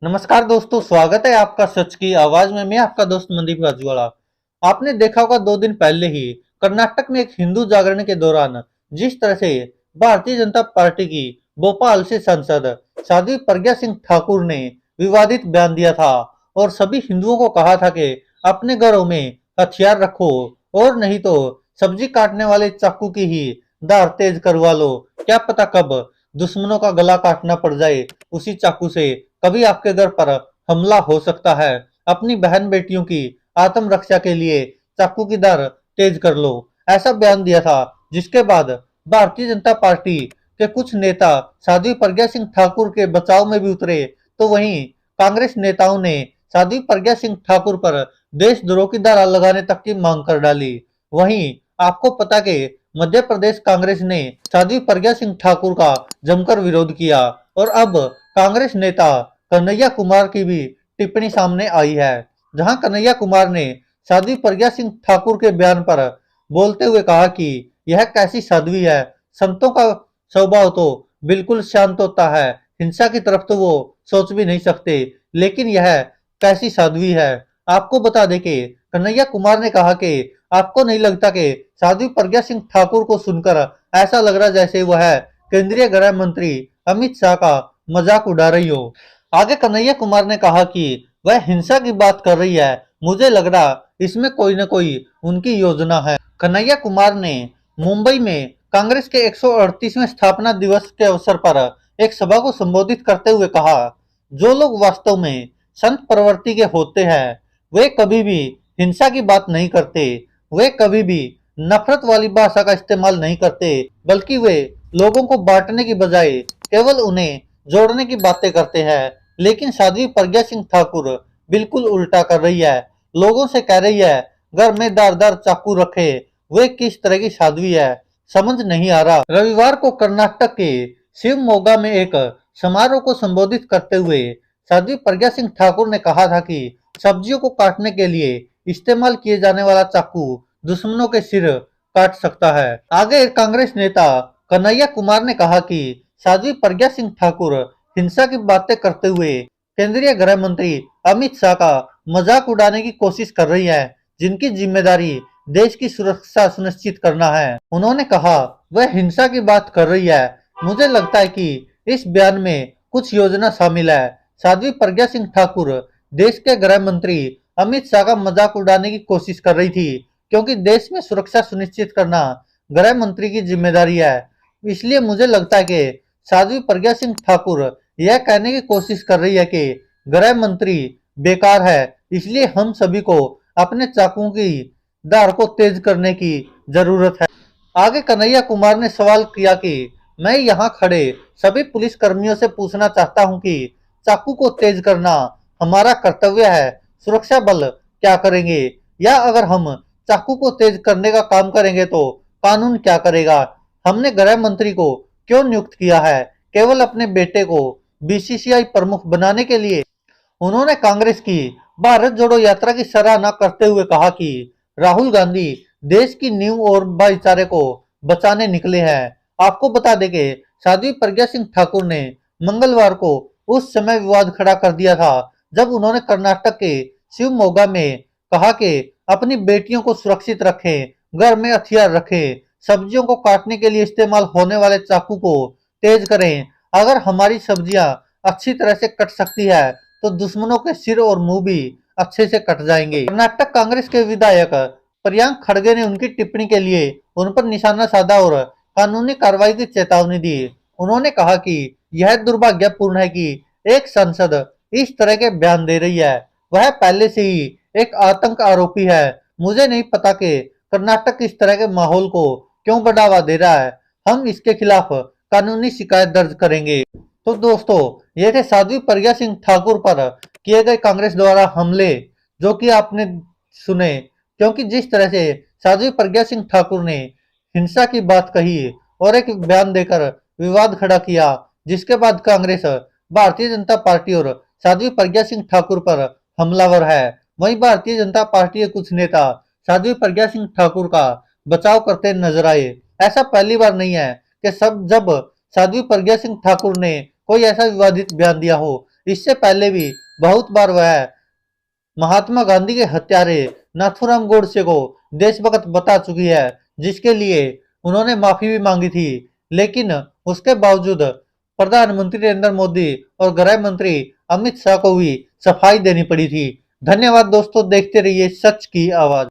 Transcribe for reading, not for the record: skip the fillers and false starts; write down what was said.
नमस्कार दोस्तों, स्वागत है आपका सच की आवाज में। मैं आपका दोस्त मनदीप गाजवाड़ा। आपने देखा होगा 2 दिन पहले ही कर्नाटक में एक हिंदू जागरण के दौरान जिस तरह से भारतीय जनता पार्टी की भोपाल से सांसद साध्वी प्रज्ञा सिंह ठाकुर ने विवादित बयान दिया था और सभी हिंदुओं को कहा था कि अपने घरों में हथियार रखो और नहीं तो सब्जी काटने वाले चाकू की ही धार तेज करवा लो। क्या पता कब दुश्मनों का गला काटना पड़ जाए उसी चाकू से। कभी आपके घर पर हमला हो सकता है। अपनी बहन बेटियों की आत्मरक्षा के लिए चाकू की धार तेज कर लो, ऐसा बयान दिया था। जिसके बाद भारतीय जनता पार्टी के कुछ नेता साध्वी प्रज्ञा सिंह ठाकुर के बचाव में भी उतरे, तो वहीं कांग्रेस नेताओं ने साध्वी प्रज्ञा सिंह ठाकुर पर देशद्रोह की धारा लगाने तक की मांग कर डाली। वहीं आपको पता के मध्य प्रदेश कांग्रेस ने साध्वी प्रज्ञा सिंह ठाकुर का जमकर विरोध किया और अब कांग्रेस नेता कन्हैया कुमार की भी टिप्पणी सामने आई है, जहां कन्हैया कुमार ने साध्वी प्रज्ञा सिंह ठाकुर के बयान पर बोलते हुए कहा कि यह कैसी साध्वी है, संतों का स्वभाव तो बिल्कुल शांत होता है, हिंसा की तरफ तो वो सोच भी नहीं सकते, लेकिन यह कैसी साध्वी है। आपको बता दें कि कन्हैया कुमार ने कहा कि आपको नहीं लगता कि साध्वी प्रज्ञा सिंह ठाकुर को सुनकर ऐसा लग रहा जैसे वह केंद्रीय गृह मंत्री अमित शाह का मजाक उड़ा रही हो। आगे कन्हैया कुमार ने कहा कि वह हिंसा की बात कर रही है, मुझे लग रहा इसमें कोई न कोई उनकी योजना है। कन्हैया कुमार ने मुंबई में कांग्रेस के 138वें स्थापना दिवस के अवसर पर एक सभा को संबोधित करते हुए कहा, जो लोग वास्तव में संत प्रवृत्ति के होते हैं वे कभी भी हिंसा की बात नहीं करते, वे कभी भी नफरत वाली भाषा का इस्तेमाल नहीं करते, बल्कि वे लोगों को बांटने की बजाय केवल उन्हें जोड़ने की बातें करते हैं। लेकिन साध्वी प्रज्ञा सिंह ठाकुर बिल्कुल उल्टा कर रही है, लोगों से कह रही है घर में धारदार चाकू रखे। वे किस तरह की साध्वी है समझ नहीं आ रहा। रविवार को कर्नाटक के शिवमोगा में एक समारोह को संबोधित करते हुए साध्वी प्रज्ञा सिंह ठाकुर ने कहा था कि सब्जियों को काटने के लिए इस्तेमाल किए जाने वाला चाकू दुश्मनों के सिर काट सकता है। आगे कांग्रेस नेता कन्हैया कुमार ने कहा कि साध्वी प्रज्ञा सिंह ठाकुर हिंसा की बातें करते हुए केंद्रीय गृह मंत्री अमित शाह का मजाक उड़ाने की कोशिश कर रही है, जिनकी जिम्मेदारी देश की सुरक्षा सुनिश्चित करना है। उन्होंने कहा वह हिंसा की बात कर रही है, मुझे लगता है कि इस बयान में कुछ योजना शामिल है। साध्वी प्रज्ञा सिंह ठाकुर देश के गृह मंत्री अमित शाह का मजाक उड़ाने की कोशिश कर रही थी, क्योंकि देश में सुरक्षा सुनिश्चित करना गृह मंत्री की जिम्मेदारी है। इसलिए मुझे लगता है कि साध्वी प्रज्ञा सिंह ठाकुर यह कहने की कोशिश कर रही है कि गृह मंत्री बेकार है, इसलिए हम सभी को अपने चाकुओं की धार को तेज करने की जरूरत है। आगे कन्हैया कुमार ने सवाल किया कि मैं यहाँ खड़े सभी पुलिस कर्मियों से पूछना चाहता हूँ कि चाकू को तेज करना हमारा कर्तव्य है, सुरक्षा बल क्या करेंगे, या अगर हम चाकू को तेज करने का काम करेंगे तो कानून क्या करेगा। हमने गृह मंत्री को क्यों नियुक्त किया है, केवल अपने बेटे को बीसीसीआई प्रमुख बनाने के लिए। उन्होंने कांग्रेस की भारत जोड़ो यात्रा की सराहना करते हुए कहा कि राहुल गांधी देश की नींव और भाईचारे को बचाने निकले हैं। आपको बता दें कि साध्वी प्रज्ञा सिंह ठाकुर ने मंगलवार को उस समय विवाद खड़ा कर दिया था जब उन्होंने कर्नाटक के शिवमोगा में कहा कि अपनी बेटियों को सुरक्षित रखें, घर में हथियार रखें, सब्जियों को काटने के लिए इस्तेमाल होने वाले चाकू को तेज करें। अगर हमारी सब्जियां अच्छी तरह से कट सकती है तो दुश्मनों के सिर और मुंह भी अच्छे से कट जाएंगे। कर्नाटक कांग्रेस के विधायक प्रियंक खड़गे ने उनकी टिप्पणी के लिए उन पर निशाना साधा और कानूनी कार्रवाई की चेतावनी दी। उन्होंने कहा कि यह दुर्भाग्यपूर्ण है कि एक सांसद इस तरह के बयान दे रही है, वह पहले से ही एक आतंक आरोपी है। मुझे नहीं पता कि कर्नाटक इस तरह के माहौल को क्यों बढ़ावा दे रहा है, हम इसके खिलाफ कानूनी शिकायत दर्ज करेंगे। तो दोस्तों, ये थे साध्वी प्रज्ञा सिंह ठाकुर पर किए गए कांग्रेस द्वारा हमले, जो कि आपने सुने। क्योंकि जिस तरह से साध्वी प्रज्ञा सिंह ठाकुर ने हिंसा की बात कही और एक बयान देकर विवाद खड़ा किया, जिसके बाद कांग्रेस भारतीय जनता पार्टी और साध्वी प्रज्ञा सिंह ठाकुर पर हमलावर है। वहीं भारतीय जनता पार्टी के कुछ नेता साध्वी प्रज्ञा सिंह ठाकुर का बचाव करते नजर आए। ऐसा पहली बार नहीं है कि सब जब साध्वी प्रज्ञा सिंह ठाकुर ने कोई ऐसा विवादित बयान दिया हो इससे पहले भी बहुत बार वह महात्मा गांधी के हत्यारे नाथूराम गोडसे को देशभक्त बता चुकी है, जिसके लिए उन्होंने माफी भी मांगी थी। लेकिन उसके बावजूद प्रधानमंत्री नरेंद्र मोदी और गृह मंत्री अमित शाह को भी सफाई देनी पड़ी थी। धन्यवाद दोस्तों, देखते रहिए सच की आवाज।